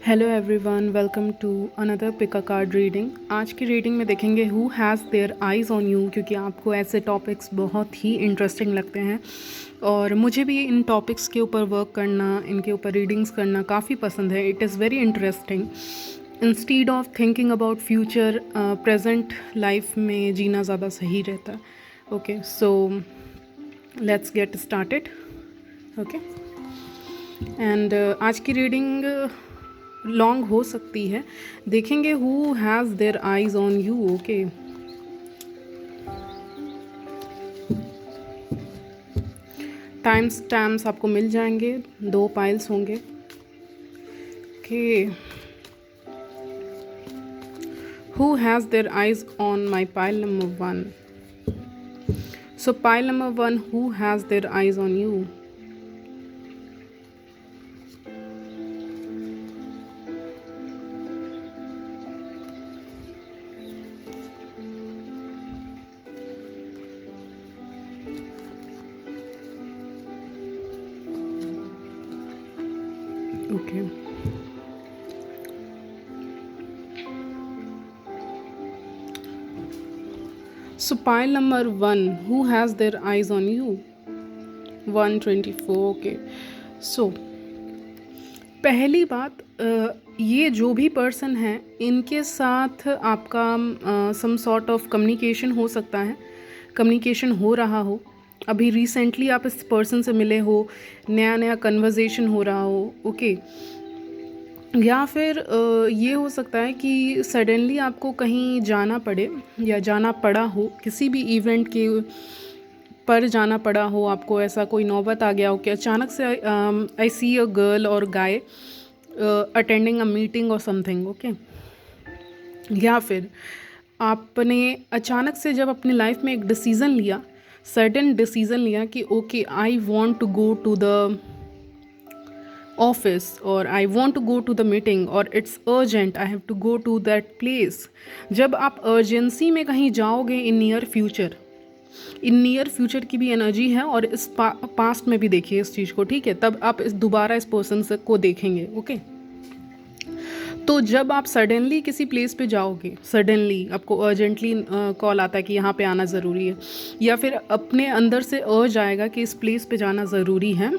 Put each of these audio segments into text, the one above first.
Hello everyone, welcome to another pick a card reading. आज की reading में देखेंगे who has their eyes on you, क्योंकि आपको ऐसे टॉपिक्स बहुत ही इंटरेस्टिंग लगते हैं और मुझे भी इन टॉपिक्स के ऊपर वर्क करना, इनके ऊपर रीडिंग्स करना काफ़ी पसंद है। It is very interesting. Instead of thinking about future, present life में जीना ज़्यादा सही रहता है। Okay, so let's get started. Okay, and आज की रीडिंग लॉन्ग हो सकती है। देखेंगे who has their eyes on you. Okay, time stamps आपको मिल जाएंगे, 2 पाइल्स होंगे। Okay, who has their eyes on my pile number 1। So pile number 1, who has their eyes on you. Okay. So pile number 1, who has their eyes on you? 124. Okay. So पहली बात, ये जो भी person है इनके साथ आपका some sort of communication हो सकता है, कम्युनिकेशन हो रहा हो। अभी रिसेंटली आप इस पर्सन से मिले हो, नया नया कन्वर्जेशन हो रहा हो। ओके, या फिर ये हो सकता है कि सडनली आपको कहीं जाना पड़े या जाना पड़ा हो, किसी भी इवेंट के पर जाना पड़ा हो आपको। ऐसा कोई नौबत आ गया हो कि अचानक से आई सी अ गर्ल और गाय अटेंडिंग अ मीटिंग और समथिंग। ओके, या फिर आपने अचानक से जब अपनी लाइफ में एक डिसीज़न लिया, सर्टेन डिसीज़न लिया कि okay I want to go to the office और I want to go to the meeting और it's urgent, I have to go to that place. जब आप अर्जेंसी में कहीं जाओगे in near future, in near future की भी energy है और इस पास्ट में भी देखिए इस चीज़ को, ठीक है। तब आप दोबारा इस पर्सन से को देखेंगे। ओके, तो जब आप सडनली किसी प्लेस पे जाओगे, सडनली आपको अर्जेंटली कॉल आता है कि यहाँ पे आना ज़रूरी है, या फिर अपने अंदर से अर्ज आएगा कि इस प्लेस पे जाना ज़रूरी है,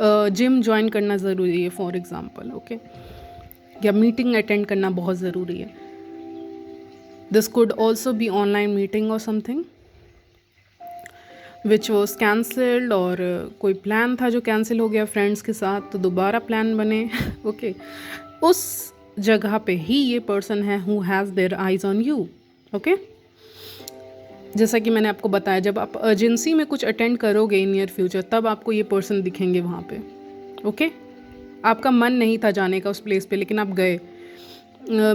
जिम ज्वाइन करना ज़रूरी है फॉर एग्ज़ाम्पल। ओके, या मीटिंग अटेंड करना बहुत ज़रूरी है। This could also be online meeting और समथिंग विच वॉज कैंसल्ड, और कोई प्लान था जो कैंसिल हो गया फ्रेंड्स के साथ, तो दोबारा प्लान बने। ओके, उस जगह पे ही ये पर्सन है who has their eyes on you. Okay, जैसा कि मैंने आपको बताया, जब आप अर्जेंसी में कुछ अटेंड करोगे इन नियर फ्यूचर, तब आपको ये पर्सन दिखेंगे वहाँ पे। ओके, आपका मन नहीं था जाने का उस प्लेस पे, लेकिन आप गए।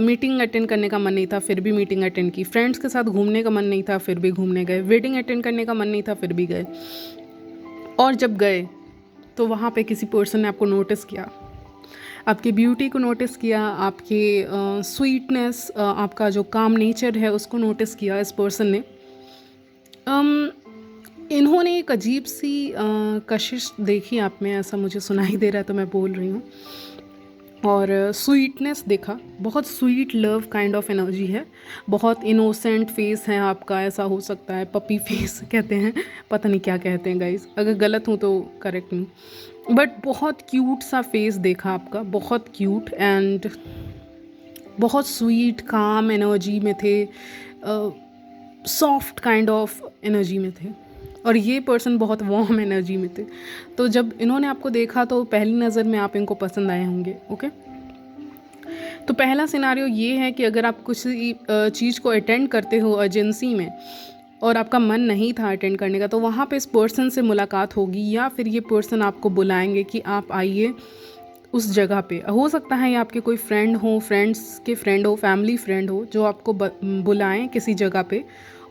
मीटिंग अटेंड करने का मन नहीं था, फिर भी मीटिंग अटेंड की। फ्रेंड्स के साथ घूमने का मन नहीं था, फिर भी घूमने गए। वेडिंग अटेंड करने का मन नहीं था, फिर भी गए। और जब गए तो वहाँ पे किसी पर्सन ने आपको नोटिस किया, आपकी ब्यूटी को नोटिस किया, आपके स्वीटनेस, आपका जो काम नेचर है उसको नोटिस किया इस पर्सन ने। इन्होंने एक अजीब सी कशिश देखी आप में, ऐसा मुझे सुनाई दे रहा है तो मैं बोल रही हूँ। और स्वीटनेस देखा, बहुत sweet love kind of energy है, बहुत इनोसेंट फेस है आपका, ऐसा हो सकता है पपी फेस कहते हैं, पता नहीं क्या कहते हैं गाइस, अगर गलत हूँ तो करेक्ट मी, बट बहुत क्यूट सा फेस देखा आपका, बहुत क्यूट एंड बहुत स्वीट काम एनर्जी में थे, सॉफ्ट काइंड ऑफ एनर्जी में थे, और ये पर्सन बहुत वार्म एनर्जी में थे। तो जब इन्होंने आपको देखा तो पहली नज़र में आप इनको पसंद आए होंगे। ओके, तो पहला सिनारियो ये है कि अगर आप कुछ चीज़ को अटेंड करते हो अर्जेंसी में और आपका मन नहीं था अटेंड करने का, तो वहाँ पे इस पर्सन से मुलाकात होगी, या फिर ये पर्सन आपको बुलाएंगे कि आप आइए उस जगह पे। हो सकता है ये आपके कोई फ्रेंड हो, फ्रेंड्स के फ्रेंड हो, फैमिली फ्रेंड हो, जो आपको बुलाएं किसी जगह पे,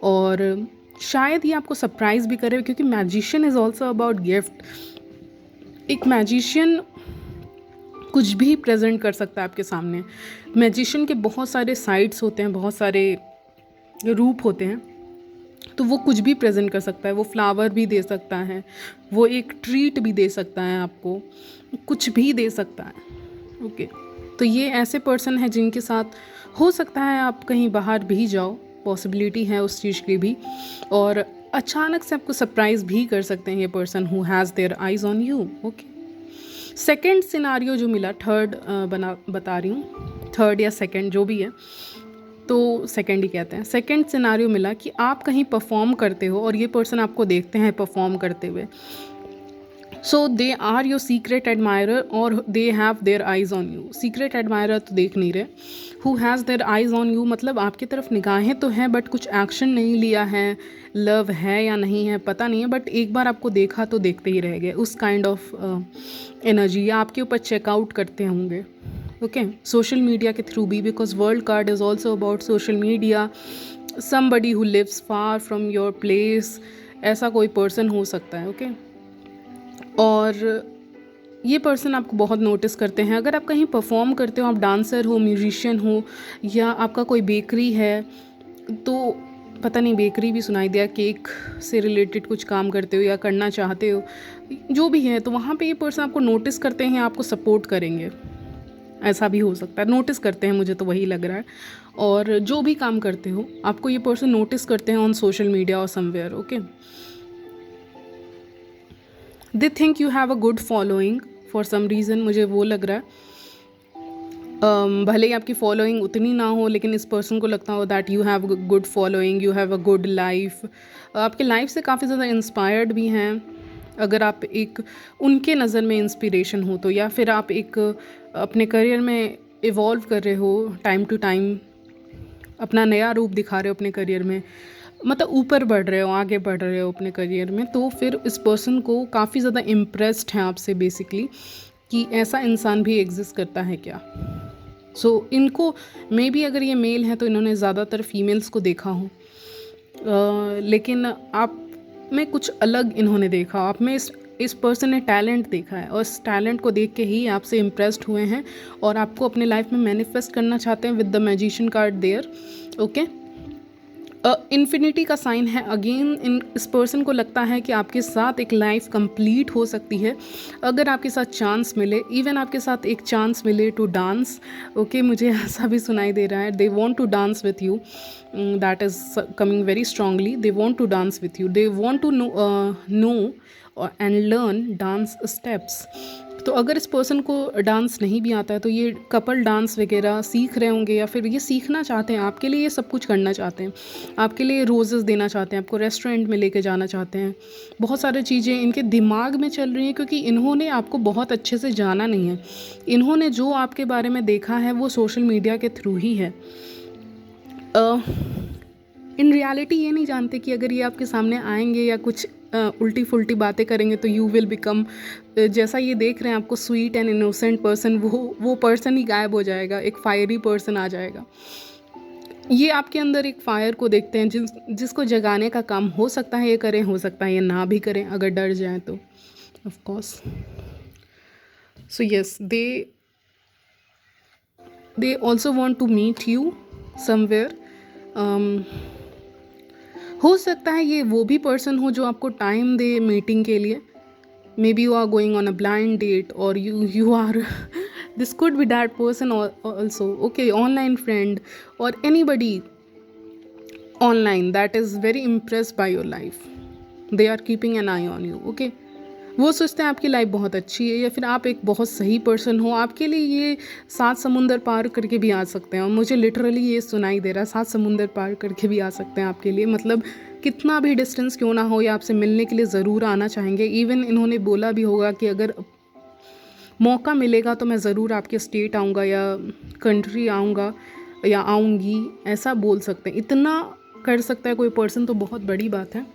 और शायद ये आपको सरप्राइज़ भी करे, क्योंकि magician is also about gift. एक मैजिशियन कुछ भी प्रेजेंट कर सकता है आपके सामने। मैजिशियन के बहुत सारे साइड्स होते हैं, बहुत सारे रूप होते हैं, तो वो कुछ भी प्रेजेंट कर सकता है। वो फ्लावर भी दे सकता है, वो एक ट्रीट भी दे सकता है आपको, कुछ भी दे सकता है। ओके, तो ये ऐसे पर्सन है जिनके साथ हो सकता है आप कहीं बाहर भी जाओ, पॉसिबिलिटी है उस चीज़ की भी, और अचानक से आपको सरप्राइज़ भी कर सकते हैं ये person who has their eyes on you. Okay, second scenario जो मिला, थर्ड बता रही हूँ, थर्ड या सेकेंड जो भी है, तो सेकेंड ही कहते हैं। सेकेंड सिनारियो मिला कि आप कहीं परफॉर्म करते हो और ये पर्सन आपको देखते हैं परफॉर्म करते हुए। So they are your secret admirer और they have their eyes on you. Secret admirer तो देख नहीं रहे, who has their eyes on you मतलब आपकी तरफ निगाहें तो हैं बट कुछ एक्शन नहीं लिया है, लव है या नहीं है पता नहीं है, बट एक बार आपको देखा तो देखते ही रह गए, उस काइंड ऑफ एनर्जी आपके ऊपर चेकआउट करते होंगे। ओके, सोशल मीडिया के थ्रू भी, because world card is also about social media, somebody who lives far from your place, ऐसा कोई पर्सन हो सकता है। ओके, और ये पर्सन आपको बहुत नोटिस करते हैं। अगर आप कहीं परफॉर्म करते हो, आप डांसर हो, म्यूजिशियन हो, या आपका कोई बेकरी है, तो पता नहीं बेकरी भी सुनाई दिया, केक से रिलेटेड कुछ काम करते हो या करना चाहते हो, जो भी है, तो वहाँ पे ये पर्सन आपको नोटिस करते हैं, आपको सपोर्ट करेंगे, ऐसा भी हो सकता है। नोटिस करते हैं, मुझे तो वही लग रहा है। और जो भी काम करते हो आपको ये पर्सन नोटिस करते हैं ऑन सोशल मीडिया और somewhere. Okay, they think you have a good following for some reason, मुझे वो लग रहा है। भले ही आपकी फॉलोइंग उतनी ना हो, लेकिन इस पर्सन को लगता हो that you have good following, you have a good life, आपके लाइफ से काफ़ी ज़्यादा इंस्पायर्ड भी हैं। अगर आप एक उनके नज़र में इंस्पिरेशन हो तो, या फिर आप एक अपने करियर में इवॉल्व कर रहे हो, टाइम टू टाइम अपना नया रूप दिखा रहे हो अपने करियर में, मतलब ऊपर बढ़ रहे हो, आगे बढ़ रहे हो अपने करियर में, तो फिर इस पर्सन को काफ़ी ज़्यादा इम्प्रेस्ड हैं आपसे बेसिकली, कि ऐसा इंसान भी एग्जिस्ट करता है क्या। सो इनको मे बी अगर ये मेल है तो इन्होंने ज़्यादातर फीमेल्स को देखा हो, लेकिन आप में कुछ अलग इन्होंने देखा, आप में इस पर्सन ने टैलेंट देखा है, और इस टैलेंट को देख के ही आपसे इम्प्रेस्ड हुए हैं और आपको अपने लाइफ में मैनिफेस्ट करना चाहते हैं with the magician card there. Okay, infinity का साइन है अगेन। इस पर्सन को लगता है कि आपके साथ एक लाइफ कंप्लीट हो सकती है अगर आपके साथ चांस मिले, इवन आपके साथ एक चांस मिले टू डांस। ओके, मुझे ऐसा भी सुनाई दे रहा है, they want to dance with you, that is coming very strongly, they want to dance with you, they want to know and learn dance steps. तो अगर इस पर्सन को डांस नहीं भी आता है तो ये कपल डांस वगैरह सीख रहे होंगे, या फिर ये सीखना चाहते हैं, आपके लिए ये सब कुछ करना चाहते हैं, आपके लिए रोज़ेस देना चाहते हैं, आपको रेस्टोरेंट में लेके जाना चाहते हैं। बहुत सारी चीज़ें इनके दिमाग में चल रही हैं, क्योंकि इन्होंने आपको बहुत अच्छे से जाना नहीं है। इन्होंने जो आपके बारे में देखा है वो सोशल मीडिया के थ्रू ही है। इन रियलिटी ये नहीं जानते कि अगर ये आपके सामने आएंगे या कुछ उल्टी फुल्टी बातें करेंगे तो यू विल बिकम, जैसा ये देख रहे हैं आपको स्वीट एंड इनोसेंट पर्सन, वो पर्सन ही गायब हो जाएगा, एक फायरी पर्सन आ जाएगा। ये आपके अंदर एक फायर को देखते हैं जिसको जगाने का काम हो सकता है ये करें, हो सकता है ये ना भी करें अगर डर जाएं तो, of course. So yes, they also want to meet you somewhere. हो सकता है ये वो भी पर्सन हो जो आपको टाइम दे मीटिंग के लिए। May be you are going on a blind date, और you are this could be that person also. Okay, online friend और anybody online that is very impressed by your life, they are keeping an eye on you. Okay, वो सोचते हैं आपकी life बहुत अच्छी है, या फिर आप एक बहुत सही पर्सन हो, आपके लिए ये 7 समुंदर पार करके भी आ सकते हैं। और मुझे लिटरली ये सुनाई दे रहा है, 7 समुंदर पार करके भी आ सकते हैं आपके लिए, मतलब कितना भी डिस्टेंस क्यों ना हो, या आपसे मिलने के लिए ज़रूर आना चाहेंगे। इवन इन्होंने बोला भी होगा कि अगर मौका मिलेगा तो मैं ज़रूर आपके स्टेट आऊँगा या कंट्री आऊँगा या आऊँगी, ऐसा बोल सकते हैं। इतना कर सकता है कोई पर्सन तो बहुत बड़ी बात है।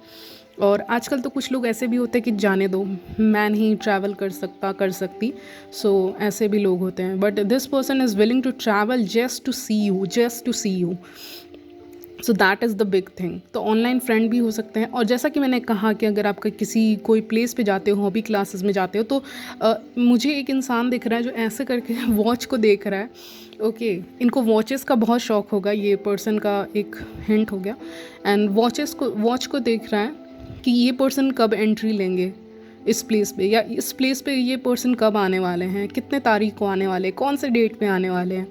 और आजकल तो कुछ लोग ऐसे भी होते हैं कि जाने दो, मैं नहीं ट्रैवल कर सकती, सो ऐसे भी लोग होते हैं। But this person is willing to travel just to see you, so that is the big thing. तो ऑनलाइन फ्रेंड भी हो सकते हैं। और जैसा कि मैंने कहा कि अगर आप कोई प्लेस पे जाते हो, हॉबी क्लासेस में जाते हो, तो मुझे एक इंसान दिख रहा है जो ऐसे करके वॉच को देख रहा है। ओके, इनको वॉचेस का बहुत शौक होगा, ये पर्सन का एक हिंट हो गया। एंड वॉच को देख रहा है कि ये पर्सन कब एंट्री लेंगे, इस प्लेस पे, या इस प्लेस पे ये पर्सन कब आने वाले हैं, कितने तारीख को आने वाले हैं, कौन से डेट पे आने वाले हैं,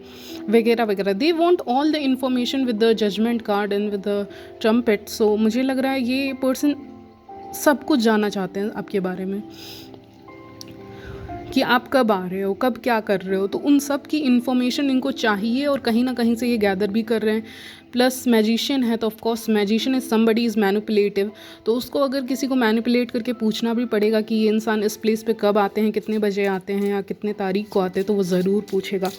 वगैरह वगैरह. They want all the information with the judgment card and with the trumpet. So मुझे लग रहा है ये पर्सन सब कुछ जानना चाहते हैं आपके बारे में, कि आप कब आ रहे हो, कब क्या कर रहे हो. तो उन सब की इन्फॉर्मेशन इनको चाहिए और कहीं ना कहीं से ये गैदर भी कर रहे हैं. प्लस मैजिशियन है तो of course magician is somebody is manipulative. तो उसको अगर किसी को मैनिपुलेट करके पूछना भी पड़ेगा कि ये इंसान इस प्लेस पे कब आते हैं, कितने बजे आते हैं या कितने तारीख को आते हैं, तो वो ज़रूर पूछेगा.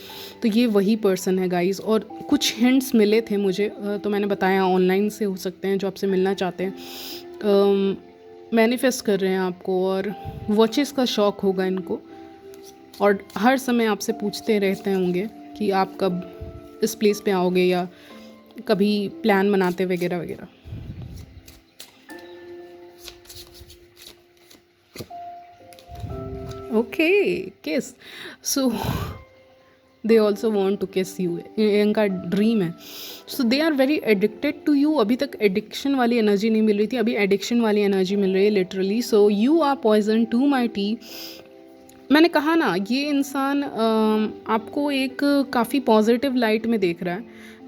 तो ये वही पर्सन है गाइस. और कुछ हिंट्स मिले थे मुझे, तो मैंने बताया ऑनलाइन से हो सकते हैं जो आपसे मिलना चाहते हैं, मैनिफेस्ट कर रहे हैं आपको, और वॉचेस का शौक़ होगा इनको, और हर समय आपसे पूछते रहते होंगे कि आप कब इस प्लेस पे आओगे या कभी प्लान बनाते वगैरह वगैरह. Okay, kiss. So they also want to kiss you, इनका ड्रीम है. So they are very addicted to you. अभी तक एडिक्शन वाली एनर्जी नहीं मिल रही थी, अभी एडिक्शन वाली एनर्जी मिल रही है literally. So you are poison to my tea. मैंने कहा ना, ये इंसान आपको एक काफ़ी पॉजिटिव लाइट में देख रहा है,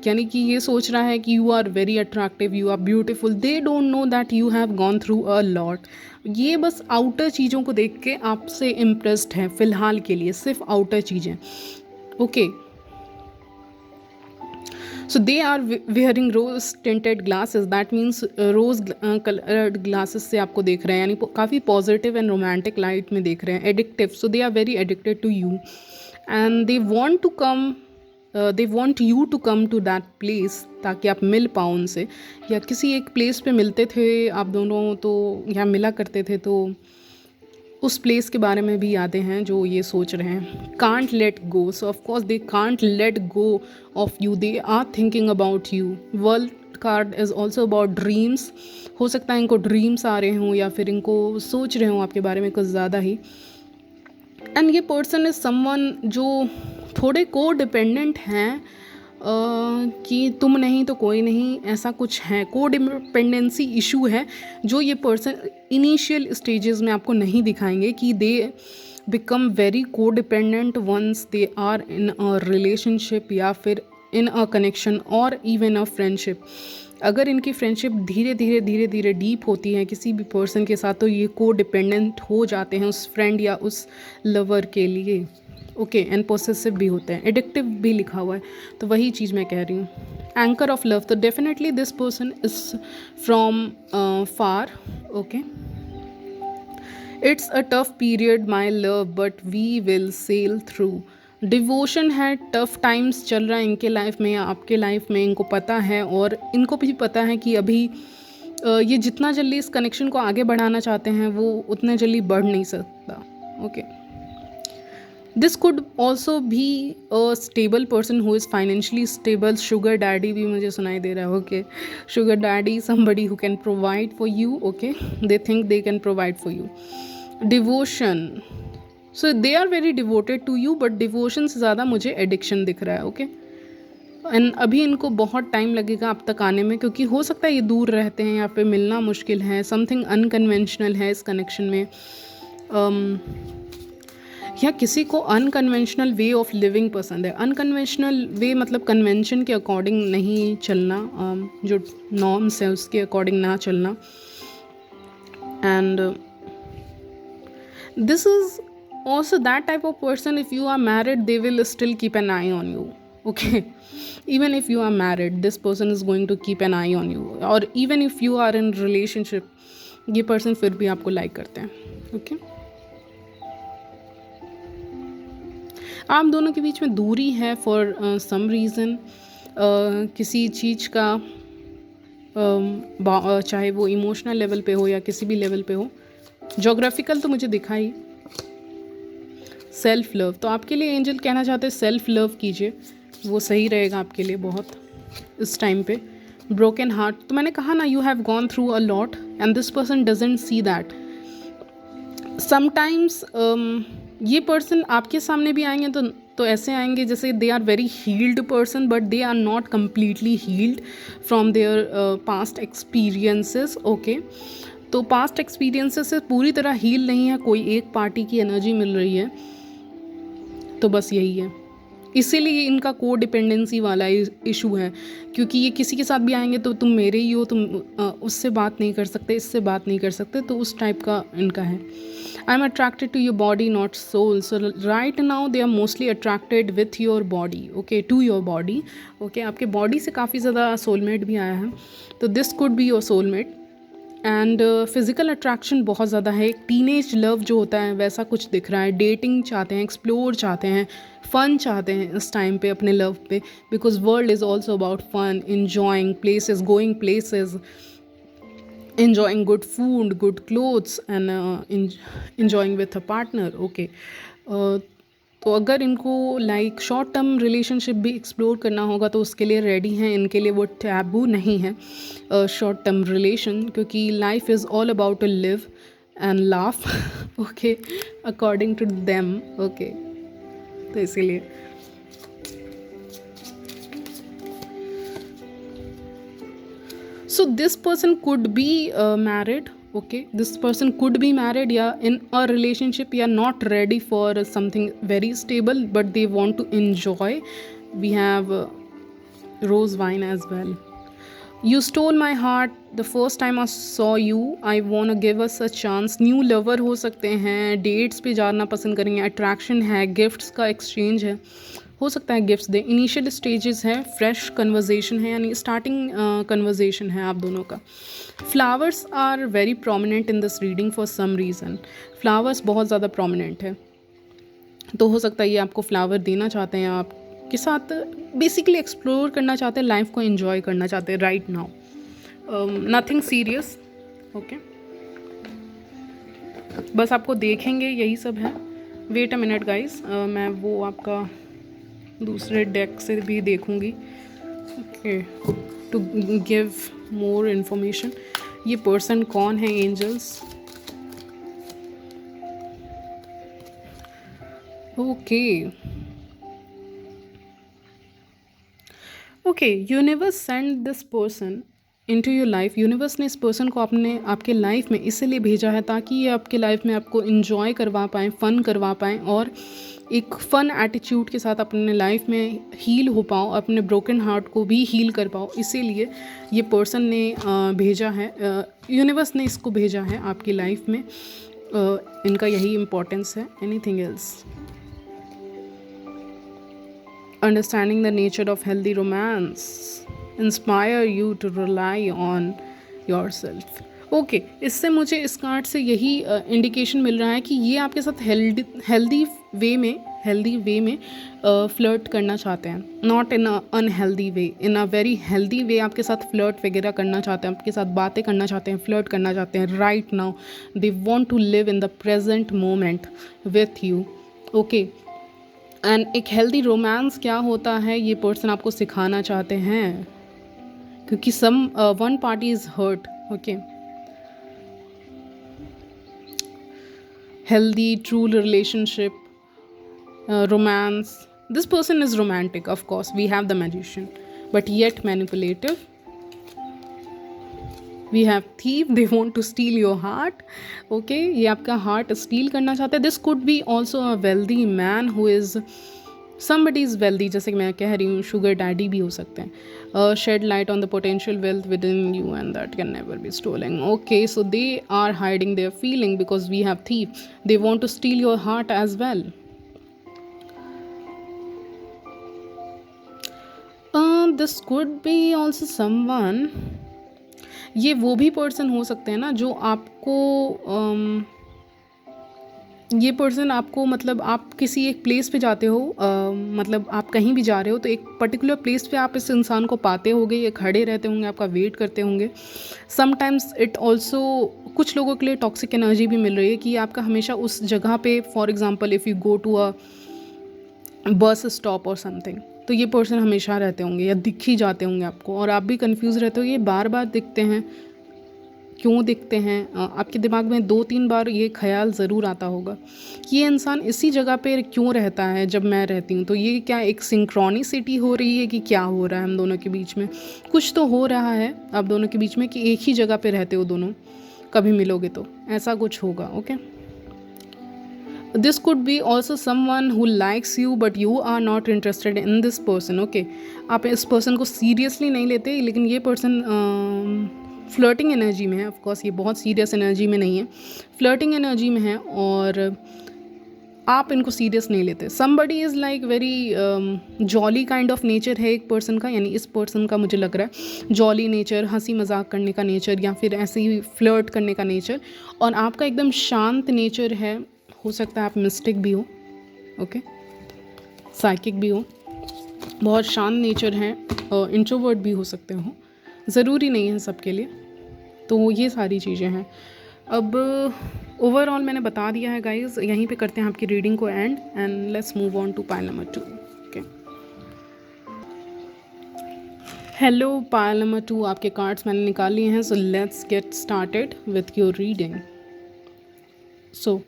यानी कि ये सोच रहा है कि you are very attractive, you are beautiful. They don't know that you have gone through a lot. ये बस आउटर चीज़ों को देख के आपसे इम्प्रेस्ड है फ़िलहाल के लिए, सिर्फ आउटर चीज़ें. Okay. So they are wearing rose tinted glasses. That means rose colored glasses से आपको देख रहे हैं, यानी काफ़ी पॉजिटिव एंड रोमांटिक लाइट में देख रहे हैं. Addictive. So they are very addicted to you and they want to come, they want you to come to that place, ताकि आप मिल पाओ उनसे, या किसी एक प्लेस पे मिलते थे आप दोनों, तो या मिला करते थे, तो उस प्लेस के बारे में भी यादें हैं जो ये सोच रहे हैं. Can't let go. So of course they can't let go of you. They are thinking about you. World card is also about dreams. हो सकता है इनको ड्रीम्स आ रहे हों, या फिर इनको सोच रहे हों आपके बारे में कुछ ज़्यादा ही. एंड ये पर्सन इज़ समवन जो थोड़े को डिपेंडेंट हैं, कि तुम नहीं तो कोई नहीं, ऐसा कुछ है. को डिपेंडेंसी इशू है जो ये पर्सन इनिशियल स्टेजेस में आपको नहीं दिखाएंगे, कि they become very codependent once they are in a relationship, या फिर इन अ कनेक्शन, और इवन अ फ्रेंडशिप. अगर इनकी फ्रेंडशिप धीरे धीरे धीरे धीरे डीप होती है किसी भी पर्सन के साथ, तो ये को डिपेंडेंट हो जाते हैं उस फ्रेंड या उस लवर के लिए. ओके. एंड पोसेसिव भी होते हैं, एडिक्टिव भी लिखा हुआ है, तो वही चीज़ मैं कह रही हूँ. Anchor of love. तो definitely this person is from far. Okay. It's a tough period my love but we will sail through. Devotion है, टफ टाइम्स चल रहा है इनके लाइफ में या आपके लाइफ में, इनको पता है, और इनको भी पता है कि अभी ये जितना जल्दी इस कनेक्शन को आगे बढ़ाना चाहते हैं वो उतने जल्दी बढ़ नहीं सकता. ओके. दिस कुड ऑल्सो भी a stable person who is financially stable. Sugar daddy भी मुझे सुनाई दे रहा है. Okay. Sugar daddy, somebody who can provide for you. Okay. They think they can provide for you. Devotion. So they are very devoted to you, but devotion से ज़्यादा मुझे addiction दिख रहा है. ओके. एंड अभी इनको बहुत टाइम लगेगा आप तक आने में, क्योंकि हो सकता है ये दूर रहते हैं या फिर मिलना मुश्किल है. समथिंग अनकन्वेंशनल है इस कनेक्शन में, या किसी को अनकन्वेंशनल वे ऑफ लिविंग पसंद है. अनकन्वेंशनल वे मतलब कन्वेंशन के अकॉर्डिंग नहीं चलना, जो नॉर्म्स हैं उसके अकॉर्डिंग ना चलना. And this is also that type of person, if you are married they will still keep an eye on you. Okay. Even if you are married, this person is going to keep an eye on you. Or even if you are in relationship, ये person फिर भी आपको like करते हैं. Okay. आप दोनों के बीच में दूरी है for some reason. किसी चीज़ का चाहे वो इमोशनल लेवल पे हो या किसी भी लेवल पे हो. जोग्राफिकल तो मुझे दिखा ही. Self love. तो आपके लिए एंजल कहना चाहते हैं सेल्फ लव कीजिए, वो सही रहेगा आपके लिए बहुत इस टाइम पे. Broken heart. तो मैंने कहा ना, you have gone through a lot and this person doesn't see that. Sometimes ये पर्सन आपके सामने भी आएंगे तो ऐसे आएंगे जैसे they are very healed person, but they are not completely healed from their past experiences. Okay. तो पास्ट एक्सपीरियंसेस से पूरी तरह हील नहीं है, कोई एक पार्टी की एनर्जी मिल रही है, तो बस यही है। इसीलिए इनका को डिपेंडेंसी वाला इशू है, क्योंकि ये किसी के साथ भी आएंगे तो तुम मेरे ही हो, तुम उससे बात नहीं कर सकते, इससे बात नहीं कर सकते, तो उस टाइप का इनका है। I am attracted to your body not soul, so right now they are mostly attracted with your body, okay, to your body, okay. आपके बॉडी से काफ़ी ज़्यादा सोलमेट भी आया है, तो this could be your soulmate. And physical attraction बहुत ज़्यादा है, एक टीनेज लव जो होता है वैसा कुछ दिख रहा है। डेटिंग चाहते हैं, एक्सप्लोर चाहते हैं, फ़न चाहते हैं इस टाइम पे अपने लव पे, because world is also about fun, enjoying places, going places, enjoying good food, good clothes and enjoying with a partner, okay। तो अगर इनको लाइक शॉर्ट टर्म रिलेशनशिप भी एक्सप्लोर करना होगा तो उसके लिए रेडी हैं, इनके लिए वो टैबू नहीं है शॉर्ट टर्म रिलेशन, क्योंकि life is all about to live and laugh, okay, according to them, okay. तो इसीलिए so this person could be married, okay, this person could be married, yeah, in a relationship, yeah, not ready for something very stable, but they want to enjoy. We have rose wine as well. You stole my heart the first time I saw you, I want to give us a chance। New lover हो सकते हैं, dates पे जाना पसंद करेंगे, attraction है, gifts का exchange है, हो सकता है गिफ्ट्स दें, इनिशियल स्टेजेस है, फ्रेश कन्वर्जेशन है, यानी स्टार्टिंग कन्वर्जेशन है आप दोनों का। Flowers are very prominent in this reading for some reason, flowers बहुत ज़्यादा प्रोमिनेंट है, तो हो सकता है ये आपको फ्लावर देना चाहते हैं, आपके साथ बेसिकली एक्सप्लोर करना चाहते हैं, लाइफ को एंजॉय करना चाहते हैं right now, nothing serious, okay, बस आपको देखेंगे, यही सब है। वेट अ मिनट गाइस, मैं वो आपका दूसरे डेक से भी देखूंगी, okay, to give more information. ये पर्सन कौन है angels, okay, okay, universe send this person into your life. Universe ने इस पर्सन को आपके लाइफ में इसलिए भेजा है ताकि ये आपके लाइफ में आपको इन्जॉय करवा पाएँ, फ़न करवा पाएँ, और एक फ़न एटीट्यूड के साथ अपने लाइफ में हील हो पाओ, अपने ब्रोकन हार्ट को भी हील कर पाओ। इसीलिए ये पर्सन ने भेजा है, यूनिवर्स ने इसको भेजा है आपकी लाइफ में, इनका यही इम्पोर्टेंस है, anything else. Understanding the nature of healthy romance, inspire you to rely on yourself, okay. इससे मुझे इस कार्ड से यही इंडिकेशन मिल रहा है कि ये आपके साथ हेल्दी वे में फ्लर्ट करना चाहते हैं, not in a unhealthy way, in a very healthy way आपके साथ फ्लर्ट वगैरह करना चाहते हैं, आपके साथ बातें करना चाहते हैं, फ्लर्ट करना चाहते हैं right now. They want to live in the present moment with you, okay. And एक हेल्दी रोमांस क्या होता है ये पर्सन आपको सिखाना चाहते हैं, क्योंकि one party is hurt, okay. healthy true relationship, romance, this person is romantic, of course, we have the magician, but yet manipulative. We have thief, they want to steal your heart, okay, ये आपका heart steal करना चाहते हैं। This could be also a wealthy man who is somebody is wealthy, जैसे कि मैं कह रही हूँ sugar daddy भी हो सकते हैं। Shed light on the potential wealth within you and that can never be stolen, okay, so they are hiding their feeling because we have thief, they want to steal your heart as well। This could be also someone, ये वो भी person हो सकते हैं ना जो आपको ये पर्सन आपको, मतलब आप किसी एक प्लेस पे जाते हो, मतलब आप कहीं भी जा रहे हो तो एक पर्टिकुलर प्लेस पे आप इस इंसान को पाते होंगे, ये खड़े रहते होंगे, आपका वेट करते होंगे। समटाइम्स इट ऑल्सो, कुछ लोगों के लिए टॉक्सिक एनर्जी भी मिल रही है कि आपका हमेशा उस जगह पे, for example if you go to a bus stop और समथिंग, तो ये पर्सन हमेशा रहते होंगे या दिख ही जाते होंगे आपको, और आप भी कंफ्यूज रहते हो ये बार बार दिखते हैं, क्यों दिखते हैं। आपके दिमाग में 2-3 बार ये ख्याल ज़रूर आता होगा कि ये इंसान इसी जगह पे क्यों रहता है जब मैं रहती हूँ। तो ये क्या एक सिंक्रोनिसिटी हो रही है कि क्या हो रहा है हम दोनों के बीच में, कुछ तो हो रहा है आप दोनों के बीच में कि एक ही जगह पे रहते हो दोनों, कभी मिलोगे तो ऐसा कुछ होगा। Okay, this could be also someone who likes you but you are not interested in this person. Okay, आप इस पर्सन को सीरियसली नहीं लेते, लेकिन ये पर्सन फ्लर्टिंग एनर्जी में है। ऑफकोर्स ये बहुत सीरियस एनर्जी में नहीं है, फ्लर्टिंग एनर्जी में है, और आप इनको सीरियस नहीं लेते। Somebody is like very jolly kind of nature है एक पर्सन का, यानी इस पर्सन का मुझे लग रहा है जॉली नेचर, हंसी मजाक करने का नेचर, या फिर ऐसे ही फ्लर्ट करने का नेचर, और आपका एकदम शांत नेचर है। हो सकता है आप मिस्टिक भी हो, ओके, साइकिक भी हो, बहुत शांत नेचर है, इंट्रोवर्ट भी हो सकते हो, ज़रूरी नहीं है सबके लिए। तो ये सारी चीज़ें हैं। अब ओवरऑल मैंने बता दिया है गाइस, यहीं पे करते हैं आपकी रीडिंग को and let's move on to pile number 2। Okay, hello pile number 2, आपके कार्ड्स मैंने निकाल लिए हैं, so let's get started with your reading. So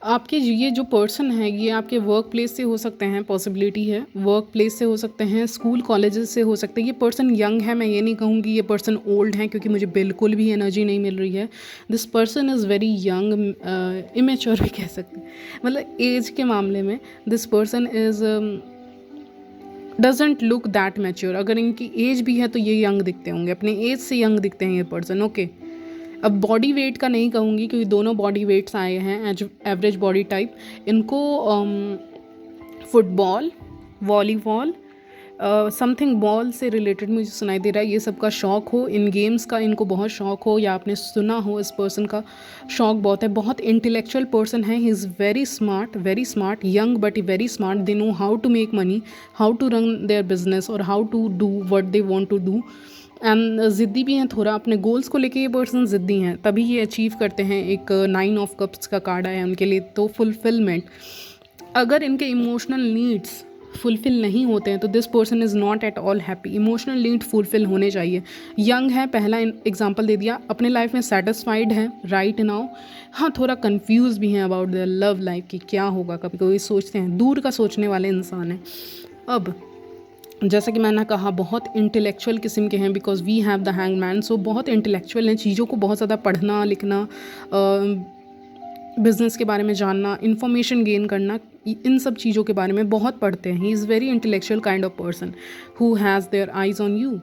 आपके ये जो पर्सन है ये आपके वर्क प्लेस से हो सकते हैं, पॉसिबिलिटी है वर्क प्लेस से हो सकते हैं, स्कूल कॉलेजेस से हो सकते हैं। ये पर्सन यंग है, मैं ये नहीं कहूँगी ये पर्सन ओल्ड है, क्योंकि मुझे बिल्कुल भी एनर्जी नहीं मिल रही है। This person is very young, immature भी कह सकते हैं, मतलब एज के मामले में this person is doesn't look that mature. अगर इनकी एज भी है तो ये यंग दिखते होंगे, अपने एज से यंग दिखते हैं ये पर्सन। ओके, अब बॉडी वेट का नहीं कहूँगी क्योंकि दोनों बॉडी वेट्स आए हैं, एवरेज बॉडी टाइप। इनको फुटबॉल, वॉलीबॉल, समथिंग बॉल से रिलेटेड मुझे सुनाई दे रहा है, ये सब का शौक़ हो, इन गेम्स का इनको बहुत शौक़ हो, या आपने सुना हो इस पर्सन का शौक़ बहुत है। बहुत इंटेलेक्चुअल पर्सन है, he is very smart, young but very smart. They know how to make money, how to run their business, और how to do what they want to do. And ज़िद्दी भी हैं थोड़ा, अपने गोल्स को लेके ये पर्सन ज़िद्दी हैं, तभी ये अचीव करते हैं। एक 9 ऑफ कप्स का कार्ड आया उनके लिए, तो फुलफिलमेंट। अगर इनके इमोशनल नीड्स फुलफ़िल नहीं होते हैं तो this person is not at all happy. Emotional need fulfil होने चाहिए। यंग है, पहला एग्जांपल दे दिया, अपने लाइफ में सेटिस्फाइड है राइट नाउ। हाँ, थोड़ा कंफ्यूज भी हैं अबाउट देयर लव लाइफ की क्या होगा, कभी कभी सोचते हैं, दूर का सोचने वाले इंसान हैं। अब जैसा कि मैंने कहा बहुत इंटेलेक्चुअल किस्म के हैं, because we have the hangman, so बहुत इंटेलेक्चुअल हैं, चीज़ों को बहुत ज़्यादा पढ़ना लिखना, बिज़नेस के बारे में जानना, इन्फॉर्मेशन गेन करना, इन सब चीज़ों के बारे में बहुत पढ़ते हैं। He is very intellectual kind of person who has their eyes on you.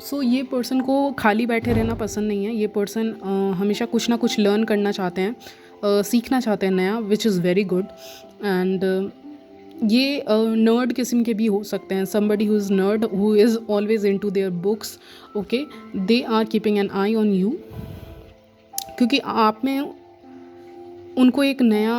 So ये पर्सन को खाली बैठे रहना पसंद नहीं है। ये पर्सन हमेशा कुछ ना कुछ लर्न करना चाहते हैं, सीखना चाहते हैं नया, which is very good. And ये नर्ड किस्म के भी हो सकते हैं, somebody who is nerd, who is always into their books, okay, they are keeping an eye on you, क्योंकि आप में उनको एक नया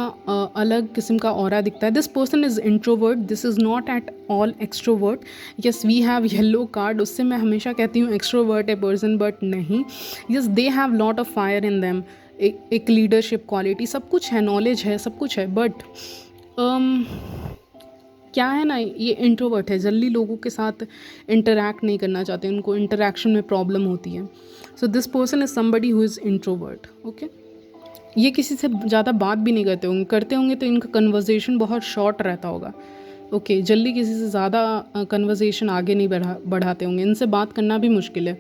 अलग किस्म का ऑरा दिखता है। This person is introvert, this is not at all extrovert. Yes, we have yellow card, उससे मैं हमेशा कहती हूँ एक्सट्रोवर्ट है पर्सन, बट नहीं। Yes, they have lot of fire in them, एक लीडरशिप क्वालिटी, सब कुछ है, नॉलेज है, सब कुछ है, बट क्या है ना, ये इंट्रोवर्ट है, जल्दी लोगों के साथ इंटरैक्ट नहीं करना चाहते, उनको इंटरैक्शन में प्रॉब्लम होती है। So this person is somebody who is introvert. Okay, ये किसी से ज़्यादा बात भी नहीं करते होंगे तो इनका कन्वर्जेशन बहुत शॉर्ट रहता होगा। ओके, जल्दी किसी से ज़्यादा कन्वर्जेशन आगे नहीं बढ़ाते होंगे, इनसे बात करना भी मुश्किल है,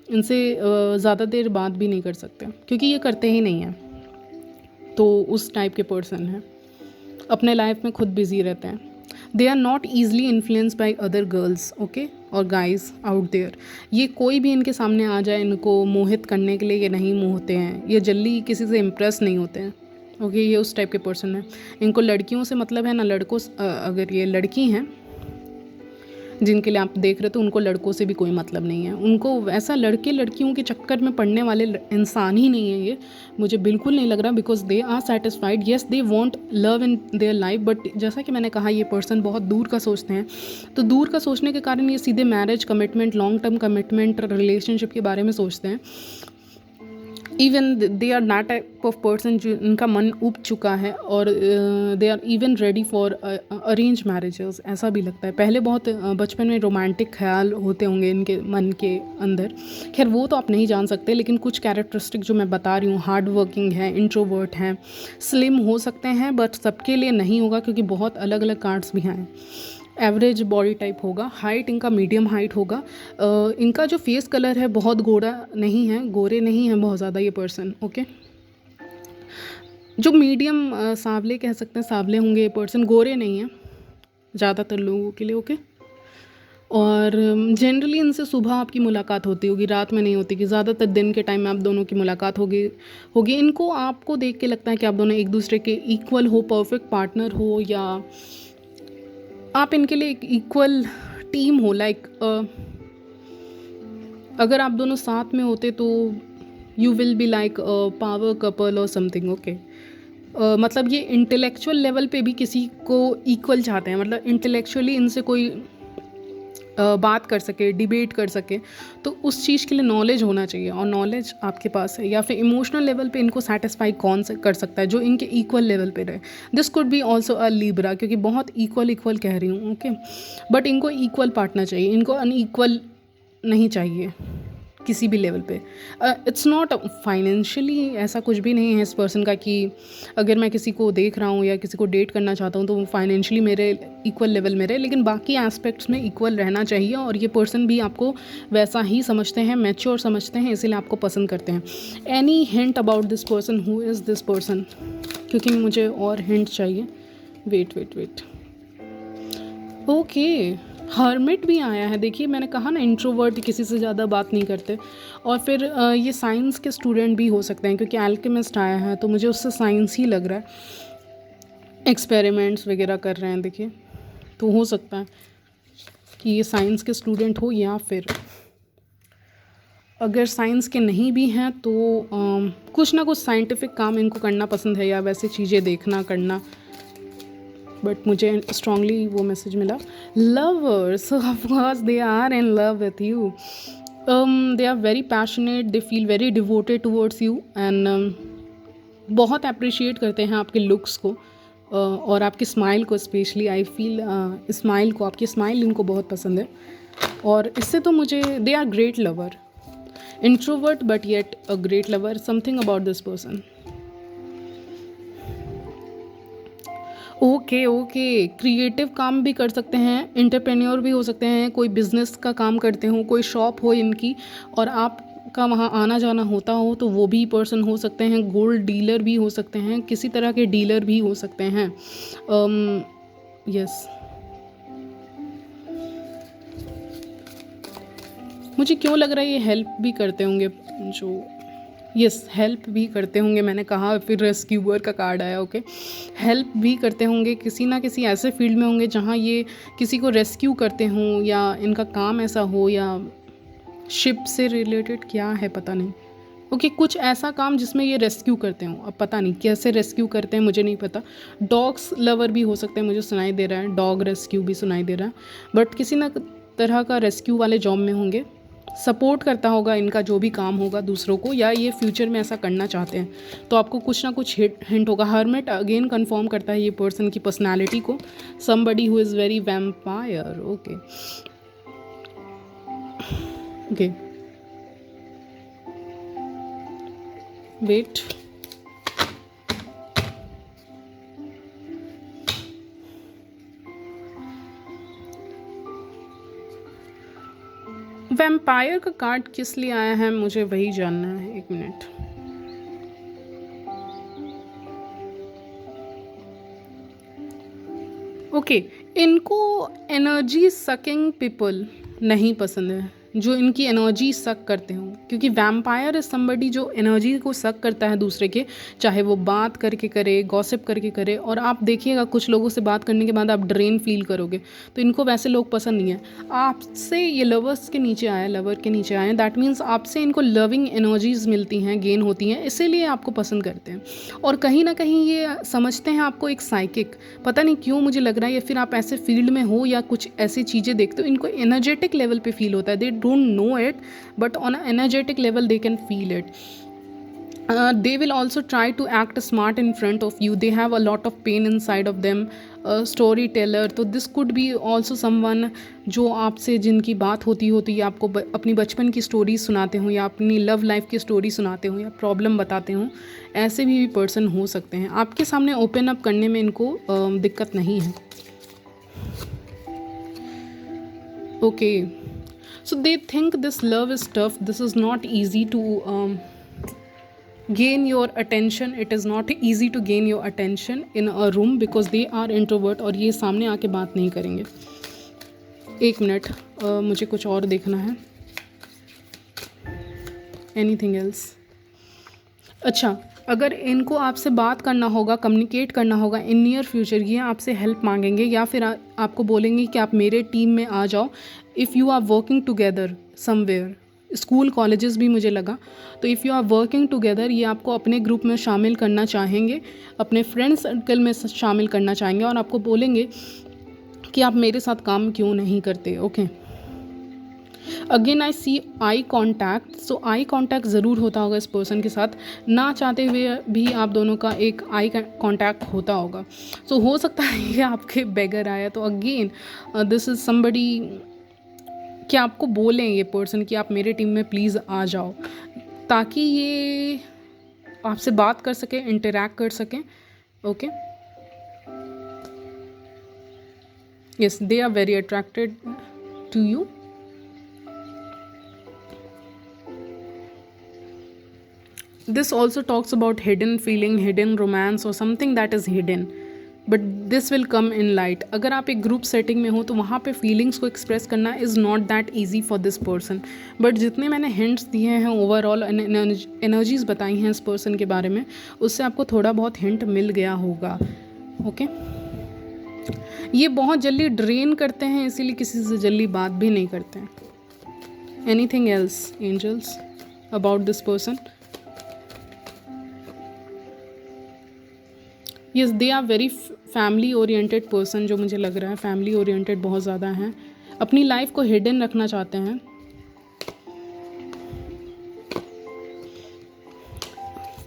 इनसे ज़्यादा देर बात भी नहीं कर सकते क्योंकि ये करते ही नहीं हैं। तो उस टाइप के पर्सन हैं, अपने लाइफ में खुद बिज़ी रहते हैं। They are not easily influenced by other girls, okay, और गाइज आउट देयर। ये कोई भी इनके सामने आ जाए इनको मोहित करने के लिए, ये नहीं मोहते हैं, ये जल्दी किसी से इम्प्रेस नहीं होते हैं। ओके, ये उस टाइप के पर्सन है। इनको लड़कियों से मतलब है ना, लड़कों अगर ये लड़की हैं जिनके लिए आप देख रहे तो उनको लड़कों से भी कोई मतलब नहीं है। उनको वैसा लड़के लड़कियों के चक्कर में पड़ने वाले इंसान ही नहीं है ये, मुझे बिल्कुल नहीं लग रहा, because they are satisfied. Yes, they want love in their life, but जैसा कि मैंने कहा ये पर्सन बहुत दूर का सोचते हैं। तो दूर का सोचने के कारण ये सीधे marriage commitment, long term commitment, relationship के बारे में सोचते हैं। Even they are that type of person जिनका मन उब चुका है, और they are even ready for arrange marriages, ऐसा भी लगता है। पहले बहुत बचपन में रोमांटिक ख्याल होते होंगे इनके मन के अंदर, खैर वो तो आप नहीं जान सकते, लेकिन कुछ कैरेक्टरिस्टिक जो मैं बता रही हूँ, हार्ड वर्किंग है, इंट्रोवर्ट हैं, स्लिम हो सकते हैं, बट सबके लिए नहीं होगा क्योंकि बहुत अलग अलग कार्ड्स भी हैं। एवरेज बॉडी टाइप होगा, हाइट इनका मीडियम हाइट होगा। इनका जो फेस कलर है बहुत गोरा नहीं है, गोरे नहीं हैं बहुत ज़्यादा ये पर्सन। ओके, जो मीडियम सांवले कह सकते हैं, सांवले होंगे ये पर्सन, गोरे नहीं हैं ज़्यादातर लोगों के लिए। ओके, और जनरली इनसे सुबह आपकी मुलाकात होती होगी, रात में नहीं होती, कि ज़्यादातर दिन के टाइम में आप दोनों की मुलाकात होगी। इनको आपको देख के लगता है कि आप दोनों एक दूसरे के इक्वल हो, परफेक्ट पार्टनर हो, या आप इनके लिए एक इक्वल टीम हो। लाइक अगर आप दोनों साथ में होते तो you will be like power couple और समथिंग। ओके, मतलब ये इंटेलेक्चुअल लेवल पे भी किसी को इक्वल चाहते हैं, मतलब इंटेलेक्चुअली इनसे कोई बात कर सके, डिबेट कर सके, तो उस चीज़ के लिए नॉलेज होना चाहिए, और नॉलेज आपके पास है। या फिर इमोशनल लेवल पे इनको सेटिस्फाई कौन से कर सकता है, जो इनके इक्वल लेवल पे रहे। This could be also a Libra, क्योंकि बहुत इक्वल कह रही हूँ। ओके, बट इनको इक्वल पार्टनर चाहिए, इनको अनइक्वल नहीं चाहिए किसी भी लेवल पे। इट्स नॉट फाइनेंशियली, ऐसा कुछ भी नहीं है इस पर्सन का कि अगर मैं किसी को देख रहा हूँ या किसी को डेट करना चाहता हूँ तो वो फाइनेंशियली मेरे इक्वल लेवल में रहे, लेकिन बाकी एस्पेक्ट्स में इक्वल रहना चाहिए। और ये पर्सन भी आपको वैसा ही समझते हैं, मैच्योर समझते हैं, इसीलिए आपको पसंद करते हैं। Any hint about this person, who is this person, क्योंकि मुझे और हिंट चाहिए। वेट ओके, हर्मिट भी आया है। देखिए, मैंने कहा ना इंट्रोवर्ट, किसी से ज़्यादा बात नहीं करते। और फिर ये साइंस के स्टूडेंट भी हो सकते हैं, क्योंकि एल्केमिस्ट आया है तो मुझे उससे साइंस ही लग रहा है। एक्सपेरिमेंट्स वगैरह कर रहे हैं, देखिए, तो हो सकता है कि ये साइंस के स्टूडेंट हो, या फिर अगर साइंस के नहीं भी हैं तो कुछ ना कुछ साइंटिफिक काम इनको करना पसंद है, या वैसे चीज़ें देखना करना। बट मुझे स्ट्रांगली वो मैसेज मिला, lovers, of course they are in love with you, they are very passionate, they feel very devoted towards you, and बहुत अप्रिशिएट करते हैं आपके लुक्स को और आपकी स्माइल को। स्पेशली आई फील स्माइल को, आपकी स्माइल इनको बहुत पसंद है। और इससे तो मुझे, they are great lover, introvert but yet a great lover, something about this person. Okay, creative काम भी कर सकते हैं, एंटरप्रेन्योर भी हो सकते हैं, कोई बिजनेस का काम करते हो, कोई शॉप हो इनकी और आपका वहाँ आना जाना होता हो तो वो भी पर्सन हो सकते हैं। गोल्ड डीलर भी हो सकते हैं, किसी तरह के डीलर भी हो सकते हैं। यस, मुझे क्यों लग रहा है ये हेल्प भी करते होंगे, जो यस हेल्प भी करते होंगे, मैंने कहा। फिर रेस्क्यूअर का कार्ड आया। ओके, हेल्प भी करते होंगे, किसी ना किसी ऐसे फील्ड में होंगे जहाँ ये किसी को रेस्क्यू करते हों, या इनका काम ऐसा हो, या शिप से रिलेटेड क्या है पता नहीं। ओके, कुछ ऐसा काम जिसमें ये रेस्क्यू करते हों, अब पता नहीं कैसे रेस्क्यू करते हैं, मुझे नहीं पता। डॉग्स लवर भी हो सकते हैं, मुझे सुनाई दे रहा है, डॉग रेस्क्यू भी सुनाई दे रहा है, बट किसी ना तरह का रेस्क्यू वाले जॉब में होंगे। सपोर्ट करता होगा इनका जो भी काम होगा दूसरों को, या ये फ्यूचर में ऐसा करना चाहते हैं, तो आपको कुछ ना कुछ हिंट होगा। हर्मिट अगेन कंफर्म करता है ये पर्सन की पर्सनालिटी को, somebody who is very vampire. Okay, wait, vampire का कार्ड किस लिए आया है मुझे वही जानना है, एक मिनट। ओके, इनको एनर्जी सकिंग पीपल नहीं पसंद है, जो इनकी एनर्जी सक करते हों, क्योंकि वैम्पायर इज समबडी जो एनर्जी को सक करता है दूसरे के, चाहे वो बात करके करे, गॉसिप करके करे। और आप देखिएगा कुछ लोगों से बात करने के बाद आप ड्रेन फील करोगे, तो इनको वैसे लोग पसंद नहीं है। आपसे ये लवर्स के नीचे आए, लवर के नीचे आए, दैट मीन्स आपसे इनको लविंग एनर्जीज मिलती हैं, गेन होती हैं, इसीलिए आपको पसंद करते हैं। और कहीं ना कहीं ये समझते हैं आपको एक साइकिक, पता नहीं क्यों मुझे लग रहा है, या फिर आप ऐसे फील्ड में हो या कुछ ऐसी चीज़ें देखते हो, इनको एनर्जेटिक लेवल पे फील होता है। दे don't know it, but on an energetic level they can feel it. They will also try to act smart in front of you. They have a lot of pain inside of them. Storyteller, तो this could be also someone जो आपसे जिनकी बात होती या आपको अपनी बचपन की स्टोरी सुनाते हो, या अपनी लव लाइफ की स्टोरी सुनाते हो, या प्रॉब्लम बताते हो, ऐसे भी पर्सन हो सकते हैं। आपके सामने ओपन अप करने में इनको दिक्कत नहीं है। Okay, so they think this love is tough, this is not easy to gain your attention, it is not easy to gain your attention in a room because they are introvert और ये सामने आके बात नहीं करेंगे. एक minute, मुझे कुछ और देखना है. Anything else? अच्छा, अगर इनको आपसे बात करना होगा, कम्युनिकेट करना होगा इन नियर फ्यूचर, ये आपसे हेल्प मांगेंगे या फिर आपको बोलेंगे कि आप मेरे टीम में आ जाओ. If you are working together somewhere, school colleges भी मुझे लगा, तो if you are working together ये आपको अपने ग्रुप में शामिल करना चाहेंगे, अपने फ्रेंड सर्कल में शामिल करना चाहेंगे और आपको बोलेंगे कि आप मेरे साथ काम क्यों नहीं करते. Okay, again I see eye contact. So eye contact ज़रूर होता होगा इस पर्सन के साथ, ना चाहते हुए भी आप दोनों का एक आई कॉन्टैक्ट होता होगा. सो हो सकता है ये आपके बेगर आया, तो अगेन दिस इज़ समबडी कि आपको बोलें ये पर्सन कि आप मेरे टीम में प्लीज़ आ जाओ, ताकि ये आपसे बात कर सकें, इंटरैक्ट कर सकें. Okay, yes, they are very attracted to you. This also talks about hidden feeling, hidden romance or something that is hidden, but this will come in light. अगर आप एक ग्रुप सेटिंग में हो तो वहाँ पे फीलिंग्स को एक्सप्रेस करना is not that easy for this person. But जितने मैंने हिंट्स दिए हैं, ओवरऑल एनर्जीज बताई हैं इस पर्सन के बारे में, उससे आपको थोड़ा बहुत हिंट मिल गया होगा. ओके, ये बहुत जल्दी ड्रेन करते हैं, इसीलिए किसी से जल्दी बात भी नहीं करते हैं. Anything else angels about this person? Yes, they are very family oriented person. जो मुझे लग रहा है फैमिली ओरिएंटेड बहुत ज़्यादा हैं, अपनी लाइफ को हिडन रखना चाहते हैं.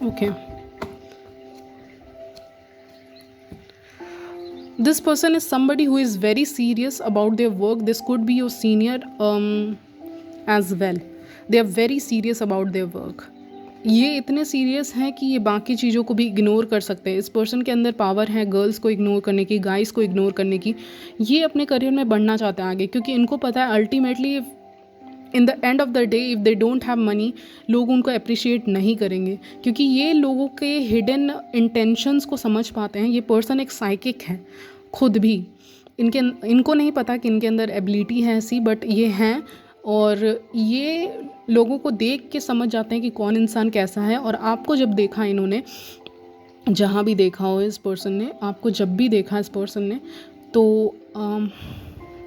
Okay, this person is somebody who is very serious about their work. This could be your senior as well. They are very serious about their work. ये इतने सीरियस हैं कि ये बाकी चीज़ों को भी इग्नोर कर सकते हैं. इस पर्सन के अंदर पावर है गर्ल्स को इग्नोर करने की, गाइस को इग्नोर करने की. ये अपने करियर में बढ़ना चाहते हैं आगे, क्योंकि इनको पता है ultimately in the end of the day if they don't have money, लोग उनको अप्रिशिएट नहीं करेंगे, क्योंकि ये लोगों के हिडन इंटेंशंस को समझ पाते हैं. ये पर्सन एक साइकिक है खुद भी. इनको नहीं पता कि इनके अंदर एबिलिटी है ऐसी, बट ये हैं, और ये लोगों को देख के समझ जाते हैं कि कौन इंसान कैसा है. और आपको जब देखा इन्होंने, जहाँ भी देखा हो इस पर्सन ने, आपको जब भी देखा इस पर्सन ने, तो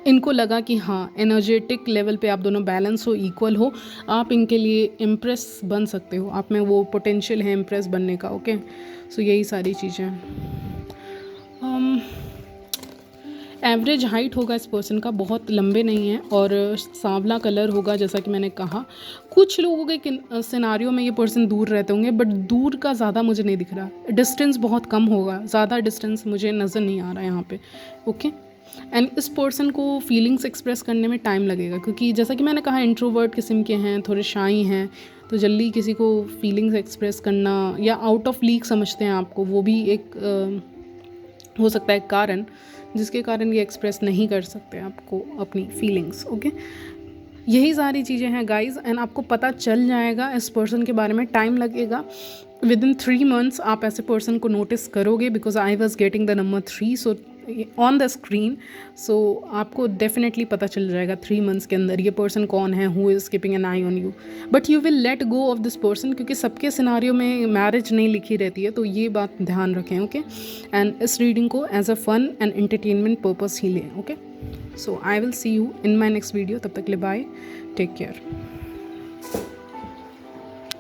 इनको लगा कि हाँ, एनर्जेटिक लेवल पे आप दोनों बैलेंस हो, इक्वल हो, आप इनके लिए इम्प्रेस बन सकते हो, आप में वो पोटेंशियल है इम्प्रेस बनने का. ओके, सो यही सारी चीज़ें हैं. एवरेज हाइट होगा इस पर्सन का, बहुत लंबे नहीं है, और सांवला कलर होगा जैसा कि मैंने कहा. कुछ लोगों के सिनारियों में ये पर्सन दूर रहते होंगे, बट दूर का ज़्यादा मुझे नहीं दिख रहा. डिस्टेंस बहुत कम होगा, ज़्यादा डिस्टेंस मुझे नज़र नहीं आ रहा है यहाँ पे. ओके, एंड इस पर्सन को फीलिंग्स एक्सप्रेस करने में टाइम लगेगा, क्योंकि जैसा कि मैंने कहा इंट्रोवर्ट किस्म के हैं, थोड़े शाई हैं, तो जल्दी किसी को फीलिंग्स एक्सप्रेस करना या आउट ऑफ लीग समझते हैं आपको, वो भी एक हो सकता है कारण जिसके कारण ये एक्सप्रेस नहीं कर सकते आपको अपनी फीलिंग्स. ओके, यही सारी चीज़ें हैं गाइज, एंड आपको पता चल जाएगा इस पर्सन के बारे में. टाइम लगेगा, विद इन 3 months आप ऐसे पर्सन को नोटिस करोगे, because I was getting the number 3 so on the screen. So आपको डेफिनेटली पता चल जाएगा 3 months के अंदर ये पर्सन कौन है, who is keeping an eye on you. But you will let go of this person, क्योंकि सबके सिनारियों में मैरिज नहीं लिखी रहती है, तो ये बात ध्यान रखें. ओके, एंड इस रीडिंग को as a fun and entertainment purpose ही लें. Okay, so I will see you in my next video. तब तक ले बाय, टेक केयर.